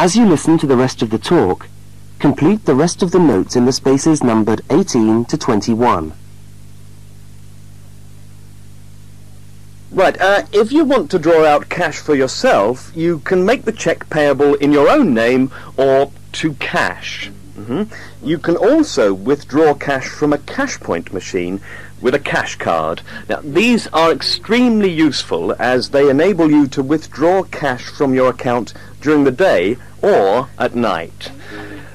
As you listen to the rest of the talk, complete the rest of the notes in the spaces numbered 18 to 21. Right, if you want to draw out cash for yourself, you can make the cheque payable in your own name or to cash. You can also withdraw cash from a cash point machine with a cash card. Now, these are extremely useful as they enable you to withdraw cash from your account during the day or at night.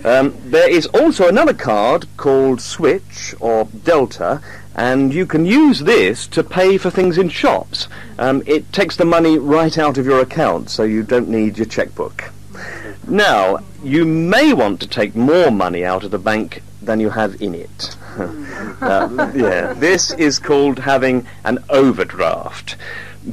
There is also another card called Switch or Delta, and you can use this to pay for things in shops. It takes the money right out of your account, so you don't need your chequebook. Now, you may want to take more money out of the bank than you have in it. This is called having an overdraft.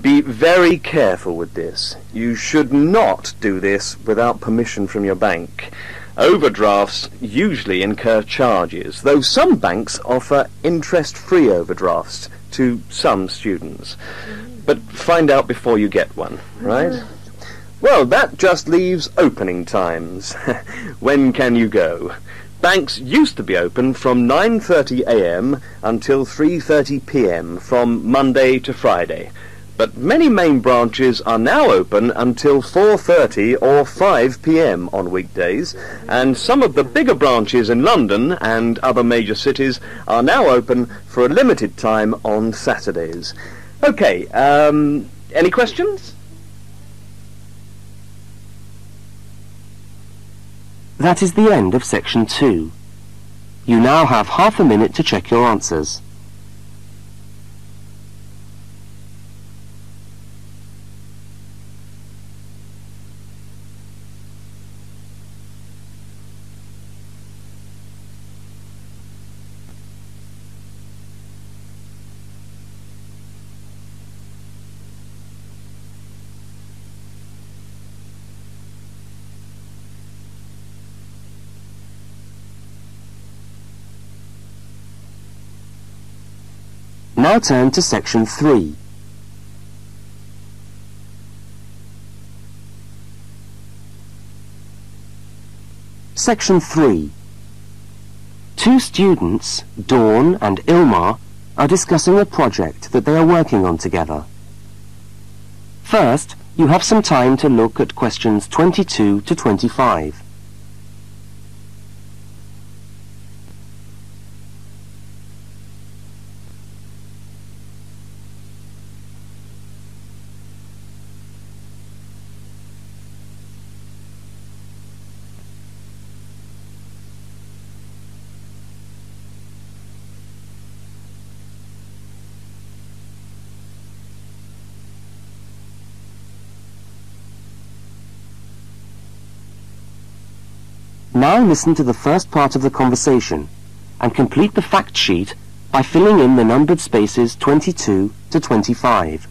Be very careful with this. You should not do this without permission from your bank. Overdrafts usually incur charges, though some banks offer interest-free overdrafts to some students. But find out before you get one, right? Well, that just leaves opening times. When can you go? Banks used to be open from 9:30 a.m. until 3:30 p.m. from Monday to Friday. But many main branches are now open until 4:30 or 5 p.m. on weekdays, and some of the bigger branches in London and other major cities are now open for a limited time on Saturdays. Okay, any questions? That is the end of section 2. You now have half a minute to check your answers. Now turn to section 3. Section 3. Two students, Dawn and Ilmar, are discussing a project that they are working on together. First, you have some time to look at questions 22 to 25. Now listen to the first part of the conversation and complete the fact sheet by filling in the numbered spaces 22 to 25.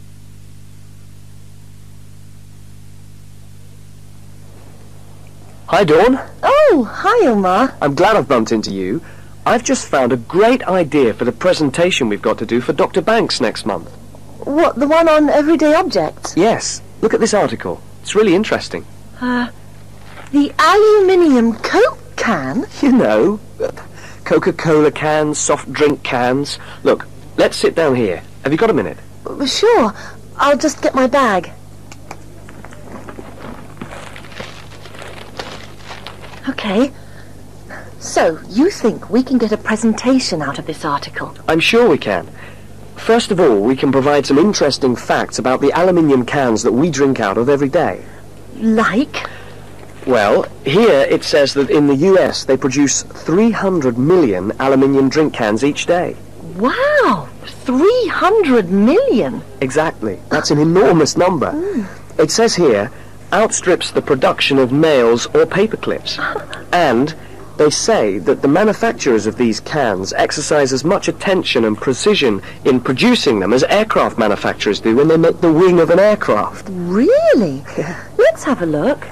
Hi, Dawn. Oh, hi, Ilmar. I'm glad I've bumped into you. I've just found a great idea for the presentation we've got to do for Dr. Banks next month. What, the one on everyday objects? Yes. Look at this article. It's really interesting. The aluminium Coke can? You know, Coca-Cola cans, soft drink cans. Look, let's sit down here. Have you got a minute? Sure. I'll just get my bag. Okay. So, you think we can get a presentation out of this article? I'm sure we can. First of all, we can provide some interesting facts about the aluminium cans that we drink out of every day. Like? Well, here it says that in the US they produce 300 million aluminium drink cans each day. Wow! 300 million? Exactly. That's an enormous number. It says here, outstrips the production of nails or paper clips. And they say that the manufacturers of these cans exercise as much attention and precision in producing them as aircraft manufacturers do when they make the wing of an aircraft. Really? Let's have a look.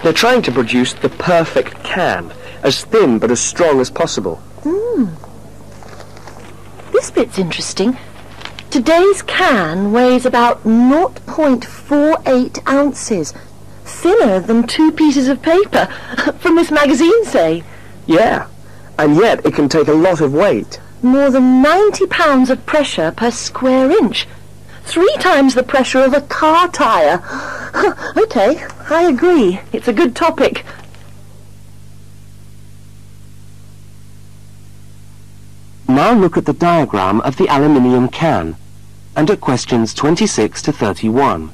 They're trying to produce the perfect can, as thin but as strong as possible. This bit's interesting. Today's can weighs about 0.48 ounces. Thinner than 2 pieces of paper from this magazine, say. Yeah, and yet it can take a lot of weight. More than 90 pounds of pressure per square inch. 3 times the pressure of a car tyre. Okay, I agree. It's a good topic. Now look at the diagram of the aluminium can and at questions 26 to 31.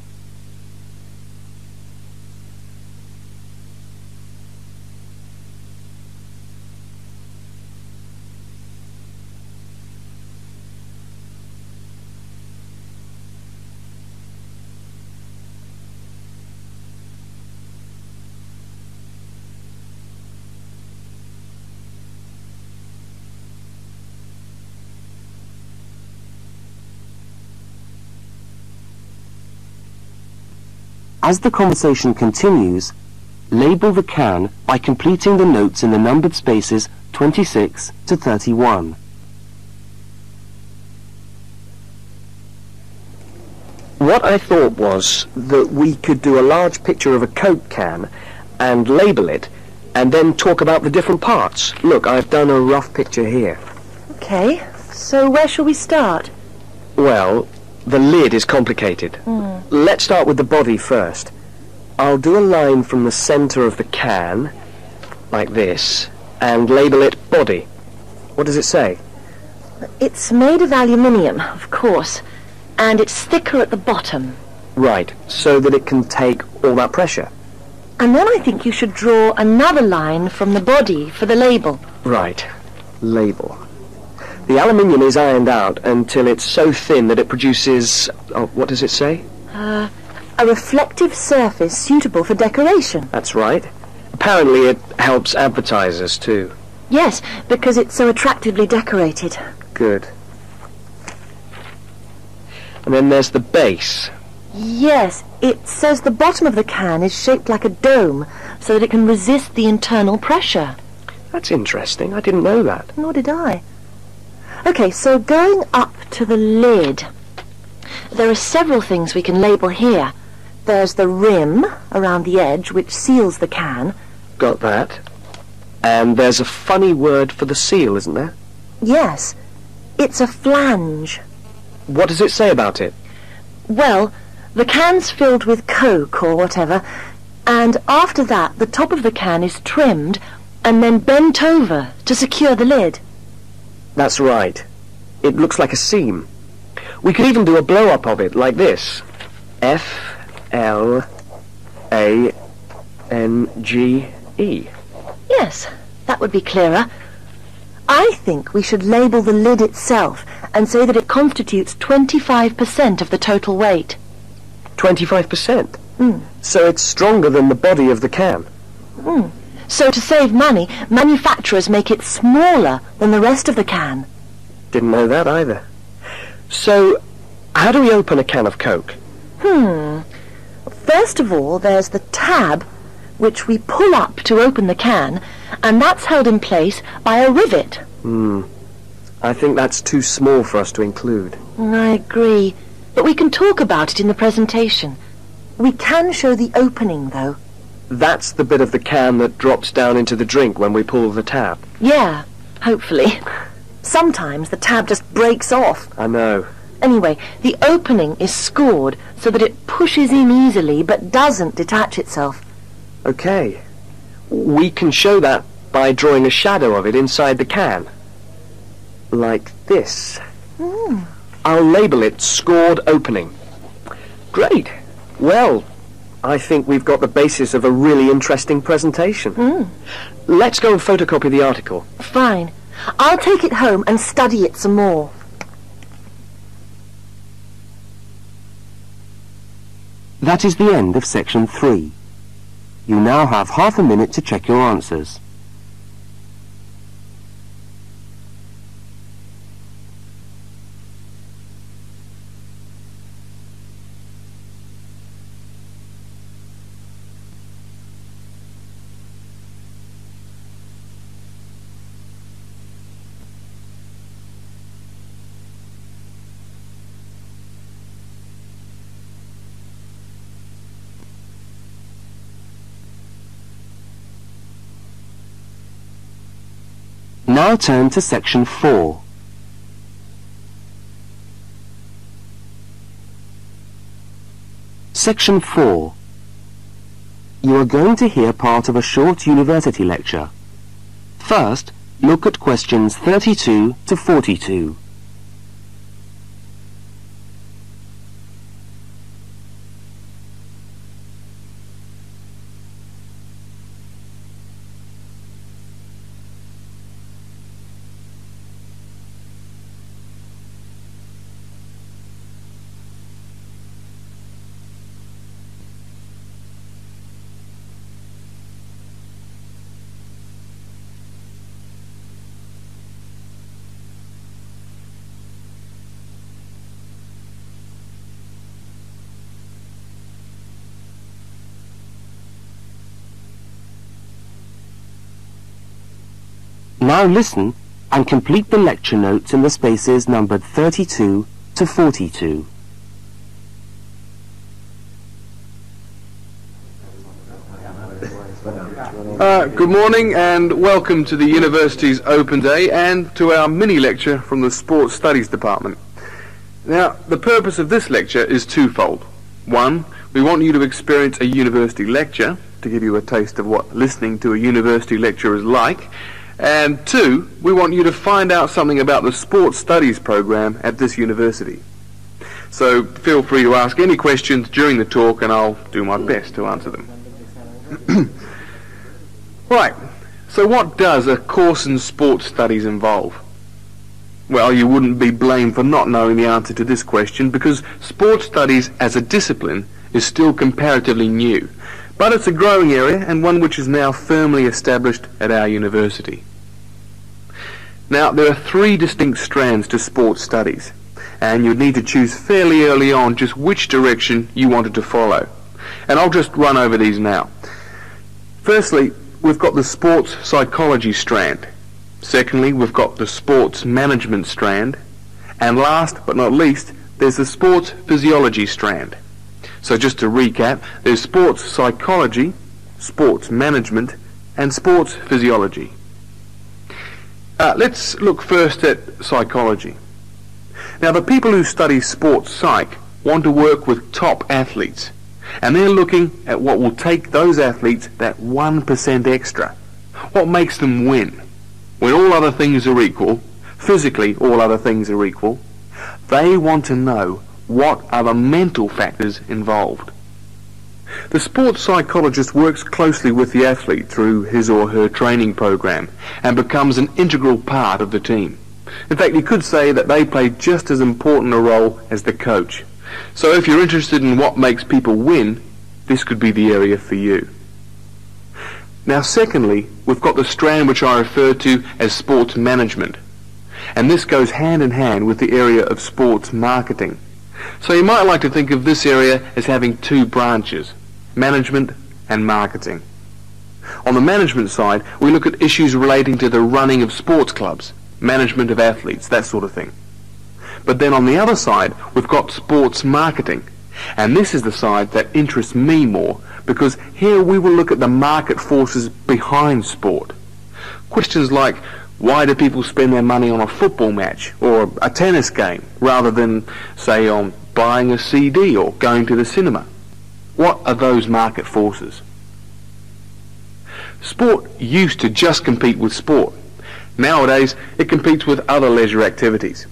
As the conversation continues, label the can by completing the notes in the numbered spaces 26 to 31. What I thought was that we could do a large picture of a Coke can and label it, and then talk about the different parts. Look, I've done a rough picture here. Okay, so where shall we start? Well, the lid is complicated. Let's start with the body first. I'll do a line from the centre of the can, like this, and label it body. What does it say? It's made of aluminium, of course, and it's thicker at the bottom. Right, so that it can take all that pressure. And then I think you should draw another line from the body for the label. Right, label. The aluminium is ironed out until it's so thin that it produces, what does it say? A reflective surface suitable for decoration. That's right. Apparently it helps advertisers too. Yes, because it's so attractively decorated. Good. And then there's the base. Yes, it says the bottom of the can is shaped like a dome so that it can resist the internal pressure. That's interesting. I didn't know that. Nor did I. Okay, so going up to the lid, there are several things we can label here. There's the rim around the edge, which seals the can. Got that. And there's a funny word for the seal, isn't there? Yes, it's a flange. What does it say about it? Well, the can's filled with Coke or whatever, and after that the top of the can is trimmed and then bent over to secure the lid. That's right. It looks like a seam. We could even do a blow-up of it, like this. F-L-A-N-G-E. Yes, that would be clearer. I think we should label the lid itself and say that it constitutes 25% of the total weight. 25%? So it's stronger than the body of the can. So to save money, manufacturers make it smaller than the rest of the can. Didn't know that either. So, how do we open a can of Coke? First of all, there's the tab, which we pull up to open the can, and that's held in place by a rivet. I think that's too small for us to include. I agree, but we can talk about it in the presentation. We can show the opening, though. That's the bit of the can that drops down into the drink when we pull the tab. Yeah, hopefully. Sometimes the tab just breaks off. I know. Anyway, the opening is scored so that it pushes in easily but doesn't detach itself. Okay. We can show that by drawing a shadow of it inside the can. Like this. I'll label it scored opening. Great. Well, I think we've got the basis of a really interesting presentation. Let's go and photocopy the article. Fine. I'll take it home and study it some more. That is the end of section 3. You now have half a minute to check your answers. Now turn to section 4. Section 4. You are going to hear part of a short university lecture. First, look at questions 32 to 42. Now listen and complete the lecture notes in the spaces numbered 32 to 42. Good morning and welcome to the university's open day and to our mini lecture from the Sports Studies Department. Now, the purpose of this lecture is twofold. One, we want you to experience a university lecture to give you a taste of what listening to a university lecture is like. And two, we want you to find out something about the Sports Studies program at this university. So feel free to ask any questions during the talk and I'll do my best to answer them. Right, so what does a course in sports studies involve? Well, you wouldn't be blamed for not knowing the answer to this question because sports studies as a discipline is still comparatively new. But it's a growing area and one which is now firmly established at our university. Now, there are 3 distinct strands to sports studies, and you'd need to choose fairly early on just which direction you wanted to follow. And I'll just run over these now. Firstly, we've got the sports psychology strand. Secondly, we've got the sports management strand. And last but not least, there's the sports physiology strand. So just to recap, there's sports psychology, sports management, and sports physiology. Let's look first at psychology. Now, the people who study sports psych want to work with top athletes, and they're looking at what will take those athletes that 1% extra. What makes them win? When all other things are equal, physically all other things are equal, they want to know what are the mental factors involved. The sports psychologist works closely with the athlete through his or her training program and becomes an integral part of the team. In fact, you could say that they play just as important a role as the coach. So if you're interested in what makes people win, this could be the area for you. Now, secondly, we've got the strand which I refer to as sports management. And this goes hand in hand with the area of sports marketing. So you might like to think of this area as having 2 branches, management and marketing. On the management side, we look at issues relating to the running of sports clubs, management of athletes, that sort of thing. But then on the other side, we've got sports marketing. And this is the side that interests me more, because here we will look at the market forces behind sport. Questions like, why do people spend their money on a football match or a tennis game rather than, say, on buying a CD or going to the cinema? What are those market forces? Sport used to just compete with sport. Nowadays, it competes with other leisure activities.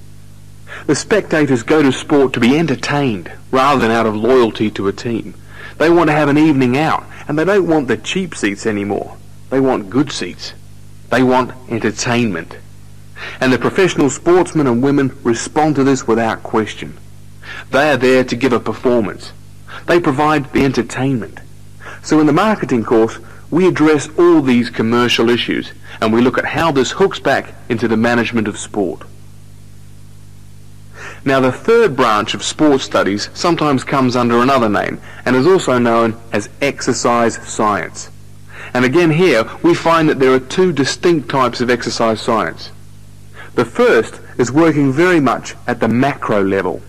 The spectators go to sport to be entertained rather than out of loyalty to a team. They want to have an evening out, and they don't want the cheap seats anymore. They want good seats. They want entertainment. And the professional sportsmen and women respond to this without question. They are there to give a performance. They provide the entertainment. So in the marketing course, we address all these commercial issues, and we look at how this hooks back into the management of sport. Now, the third branch of sports studies sometimes comes under another name and is also known as exercise science. And again here, we find that there are 2 distinct types of exercise science. The first is working very much at the macro level,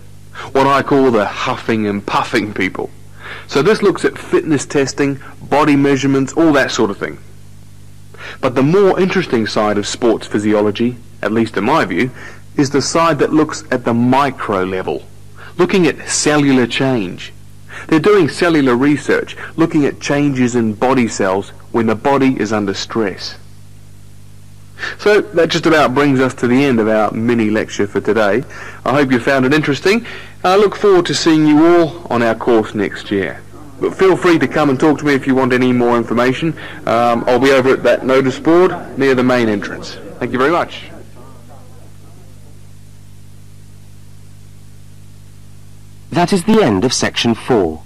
what I call the huffing and puffing people. So this looks at fitness testing, body measurements, all that sort of thing. But the more interesting side of sports physiology, at least in my view, is the side that looks at the micro level, looking at cellular change. They're doing cellular research, looking at changes in body cells when the body is under stress. So that just about brings us to the end of our mini lecture for today. I hope you found it interesting. I look forward to seeing you all on our course next year. But feel free to come and talk to me if you want any more information. I'll be over at that notice board near the main entrance. Thank you very much. That is the end of section 4.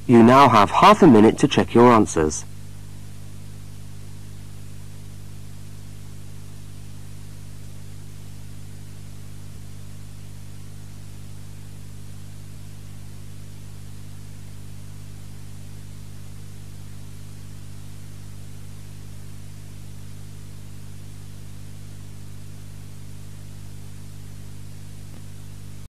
You now have half a minute to check your answers.